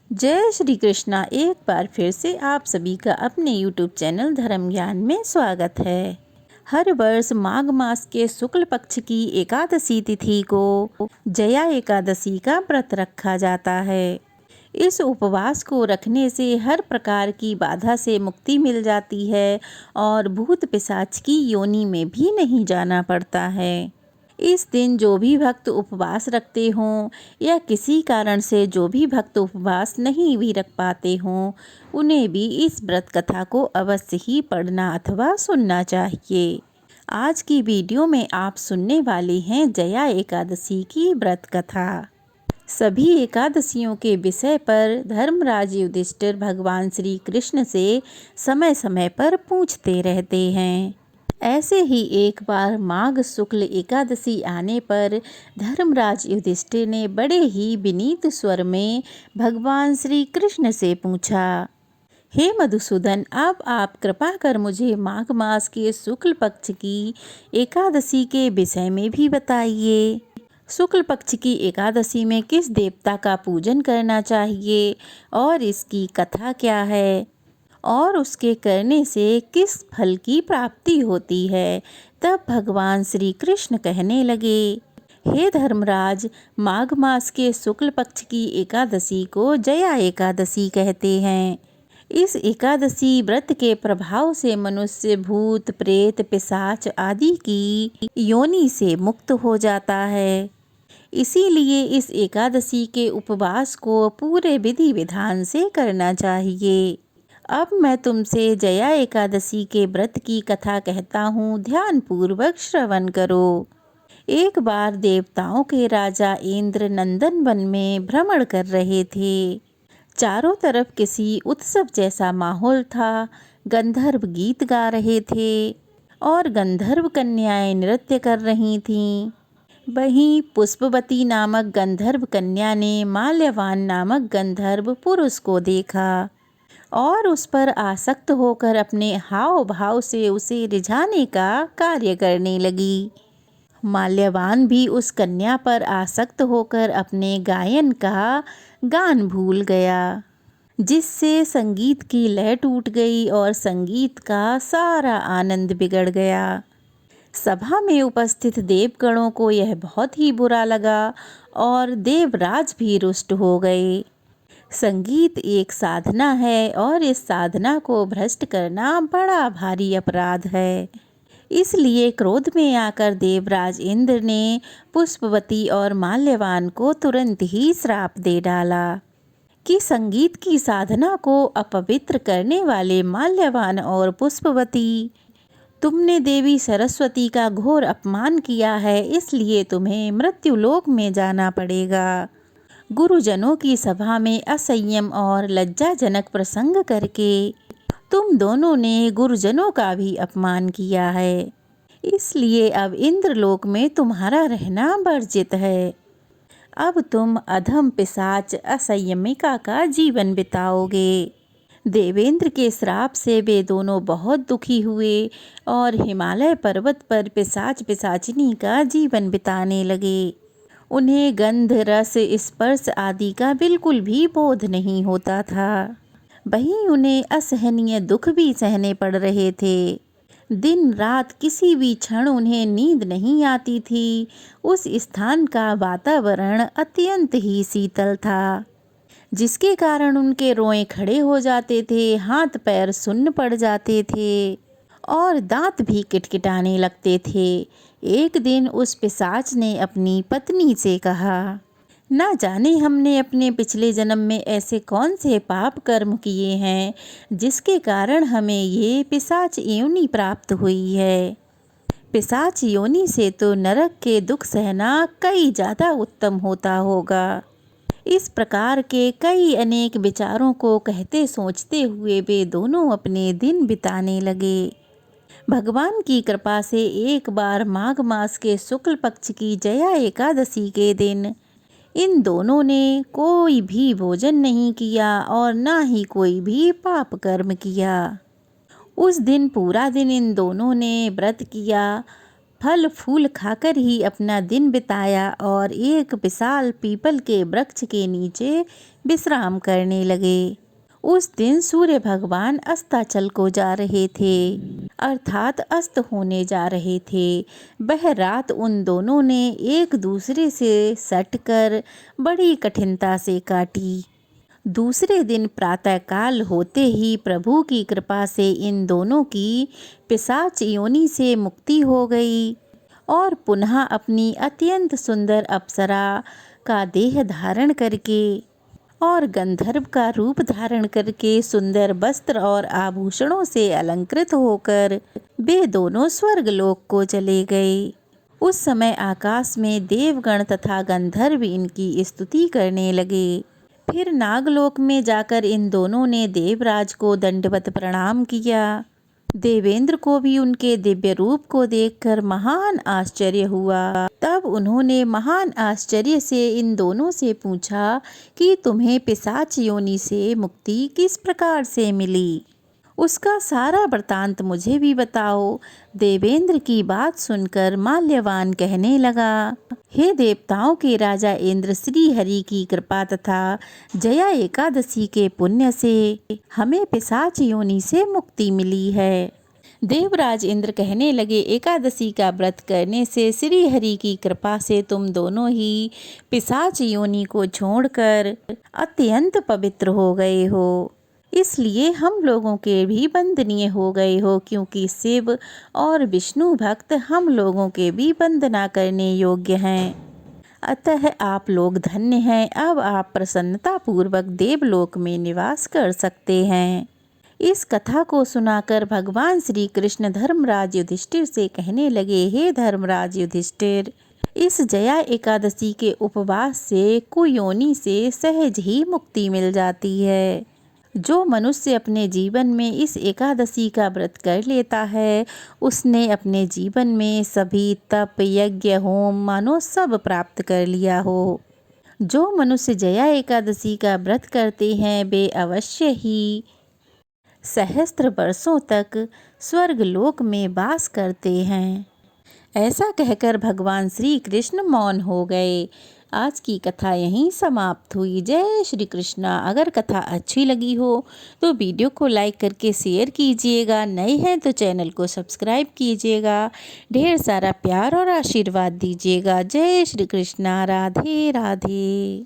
जय श्री कृष्णा। एक बार फिर से आप सभी का अपने YouTube चैनल धर्म ज्ञान में स्वागत है। हर वर्ष माघ मास के शुक्ल पक्ष की एकादशी तिथि को जया एकादशी का व्रत रखा जाता है। इस उपवास को रखने से हर प्रकार की बाधा से मुक्ति मिल जाती है और भूत पिशाच की योनि में भी नहीं जाना पड़ता है। इस दिन जो भी भक्त उपवास रखते हों या किसी कारण से जो भी भक्त उपवास नहीं भी रख पाते हों, उन्हें भी इस व्रत कथा को अवश्य ही पढ़ना अथवा सुनना चाहिए। आज की वीडियो में आप सुनने वाले हैं जया एकादशी की व्रत कथा। सभी एकादशियों के विषय पर धर्मराज युधिष्ठिर भगवान श्री कृष्ण से समय समय पर पूछते रहते हैं। ऐसे ही एक बार माघ शुक्ल एकादशी आने पर धर्मराज युधिष्ठिर ने बड़े ही विनीत स्वर में भगवान श्री कृष्ण से पूछा, हे मधुसूदन, अब आप कृपा कर मुझे माघ मास के शुक्ल पक्ष की एकादशी के विषय में भी बताइए। शुक्ल पक्ष की एकादशी में किस देवता का पूजन करना चाहिए और इसकी कथा क्या है और उसके करने से किस फल की प्राप्ति होती है। तब भगवान श्री कृष्ण कहने लगे, हे धर्मराज, माघ मास के शुक्ल पक्ष की एकादशी को जया एकादशी कहते हैं। इस एकादशी व्रत के प्रभाव से मनुष्य भूत प्रेत पिशाच आदि की योनि से मुक्त हो जाता है। इसीलिए इस एकादशी के उपवास को पूरे विधि विधान से करना चाहिए। अब मैं तुमसे जया एकादशी के व्रत की कथा कहता हूँ, ध्यान पूर्वक श्रवण करो। एक बार देवताओं के राजा इंद्र नंदन वन में भ्रमण कर रहे थे। चारों तरफ किसी उत्सव जैसा माहौल था। गंधर्व गीत गा रहे थे और गंधर्व कन्याएं नृत्य कर रही थीं। वहीं पुष्पवती नामक गंधर्व कन्या ने माल्यवान नामक गंधर्व पुरुष को देखा और उस पर आसक्त होकर अपने हाव भाव से उसे रिझाने का कार्य करने लगी। माल्यवान भी उस कन्या पर आसक्त होकर अपने गायन का गान भूल गया, जिससे संगीत की लय टूट गई और संगीत का सारा आनंद बिगड़ गया। सभा में उपस्थित देवगणों को यह बहुत ही बुरा लगा और देवराज भी रुष्ट हो गए। संगीत एक साधना है और इस साधना को भ्रष्ट करना बड़ा भारी अपराध है। इसलिए क्रोध में आकर देवराज इंद्र ने पुष्पवती और माल्यवान को तुरंत ही श्राप दे डाला कि संगीत की साधना को अपवित्र करने वाले माल्यवान और पुष्पवती, तुमने देवी सरस्वती का घोर अपमान किया है, इसलिए तुम्हें मृत्युलोक में जाना पड़ेगा। गुरुजनों की सभा में असंयम और लज्जाजनक प्रसंग करके तुम दोनों ने गुरुजनों का भी अपमान किया है, इसलिए अब इंद्रलोक में तुम्हारा रहना वर्जित है। अब तुम अधम पिशाच असंयमिका का जीवन बिताओगे। देवेंद्र के श्राप से वे दोनों बहुत दुखी हुए और हिमालय पर्वत पर पिशाच पिशाचिनी का जीवन बिताने लगे। उन्हें गंध रस स्पर्श आदि का बिल्कुल भी बोध नहीं होता था। वहीं उन्हें असहनीय दुख भी सहने पड़ रहे थे। दिन रात किसी भी क्षण उन्हें नींद नहीं आती थी। उस स्थान का वातावरण अत्यंत ही शीतल था, जिसके कारण उनके रोए खड़े हो जाते थे, हाथ पैर सुन्न पड़ जाते थे और दांत भी किटकिटाने लगते थे। एक दिन उस पिशाच ने अपनी पत्नी से कहा, ना जाने हमने अपने पिछले जन्म में ऐसे कौन से पाप कर्म किए हैं जिसके कारण हमें ये पिशाच योनि प्राप्त हुई है। पिशाच योनि से तो नरक के दुख सहना कई ज़्यादा उत्तम होता होगा। इस प्रकार के कई अनेक विचारों को कहते सोचते हुए वे दोनों अपने दिन बिताने लगे। भगवान की कृपा से एक बार माघ मास के शुक्ल पक्ष की जया एकादशी के दिन इन दोनों ने कोई भी भोजन नहीं किया और ना ही कोई भी पाप कर्म किया। उस दिन पूरा दिन इन दोनों ने व्रत किया फल फूल खाकर ही अपना दिन बिताया और एक विशाल पीपल के वृक्ष के नीचे विश्राम करने लगे। उस दिन सूर्य भगवान अस्ताचल को जा रहे थे, अर्थात अस्त होने जा रहे थे। वह रात उन दोनों ने एक दूसरे से सटकर बड़ी कठिनता से काटी। दूसरे दिन प्रातःकाल होते ही प्रभु की कृपा से इन दोनों की पिशाच योनि से मुक्ति हो गई और पुनः अपनी अत्यंत सुंदर अप्सरा का देह धारण करके और गंधर्व का रूप धारण करके सुंदर वस्त्र और आभूषणों से अलंकृत होकर वे दोनों स्वर्गलोक को चले गए। उस समय आकाश में देवगण तथा गंधर्व इनकी स्तुति करने लगे। फिर नागलोक में जाकर इन दोनों ने देवराज को दंडवत प्रणाम किया। देवेंद्र को भी उनके दिव्य रूप को देखकर महान आश्चर्य हुआ। तब उन्होंने महान आश्चर्य से इन दोनों से पूछा कि तुम्हें पिशाच योनि से मुक्ति किस प्रकार से मिली, उसका सारा वृतांत मुझे भी बताओ। देवेंद्र की बात सुनकर माल्यवान कहने लगा, हे देवताओं के राजा इंद्र, श्री हरि की कृपा तथा जया एकादशी के पुण्य से हमें पिशाच योनि से मुक्ति मिली है। देवराज इंद्र कहने लगे, एकादशी का व्रत करने से श्री हरि की कृपा से तुम दोनों ही पिशाच योनि को छोड़कर अत्यंत पवित्र हो गए हो, इसलिए हम लोगों के भी वंदनीय हो गए हो, क्योंकि शिव और विष्णु भक्त हम लोगों के भी वंदना करने योग्य हैं। अतः आप लोग धन्य हैं। अब आप प्रसन्नता पूर्वक देवलोक में निवास कर सकते हैं। इस कथा को सुनाकर भगवान श्री कृष्ण धर्मराज युधिष्ठिर से कहने लगे, हे धर्मराज युधिष्ठिर, इस जया एकादशी के उपवास से कुयोनि से सहज ही मुक्ति मिल जाती है। जो मनुष्य अपने जीवन में इस एकादशी का व्रत कर लेता है, उसने अपने जीवन में सभी तप यज्ञ होम मानो सब प्राप्त कर लिया हो। जो मनुष्य जया एकादशी का व्रत करते हैं, वे अवश्य ही सहस्त्र वर्षों तक स्वर्गलोक में वास करते हैं। ऐसा कहकर भगवान श्री कृष्ण मौन हो गए। आज की कथा यहीं समाप्त हुई। जय श्री कृष्णा। अगर कथा अच्छी लगी हो तो वीडियो को लाइक करके शेयर कीजिएगा। नए हैं तो चैनल को सब्सक्राइब कीजिएगा। ढेर सारा प्यार और आशीर्वाद दीजिएगा। जय श्री कृष्णा। राधे राधे।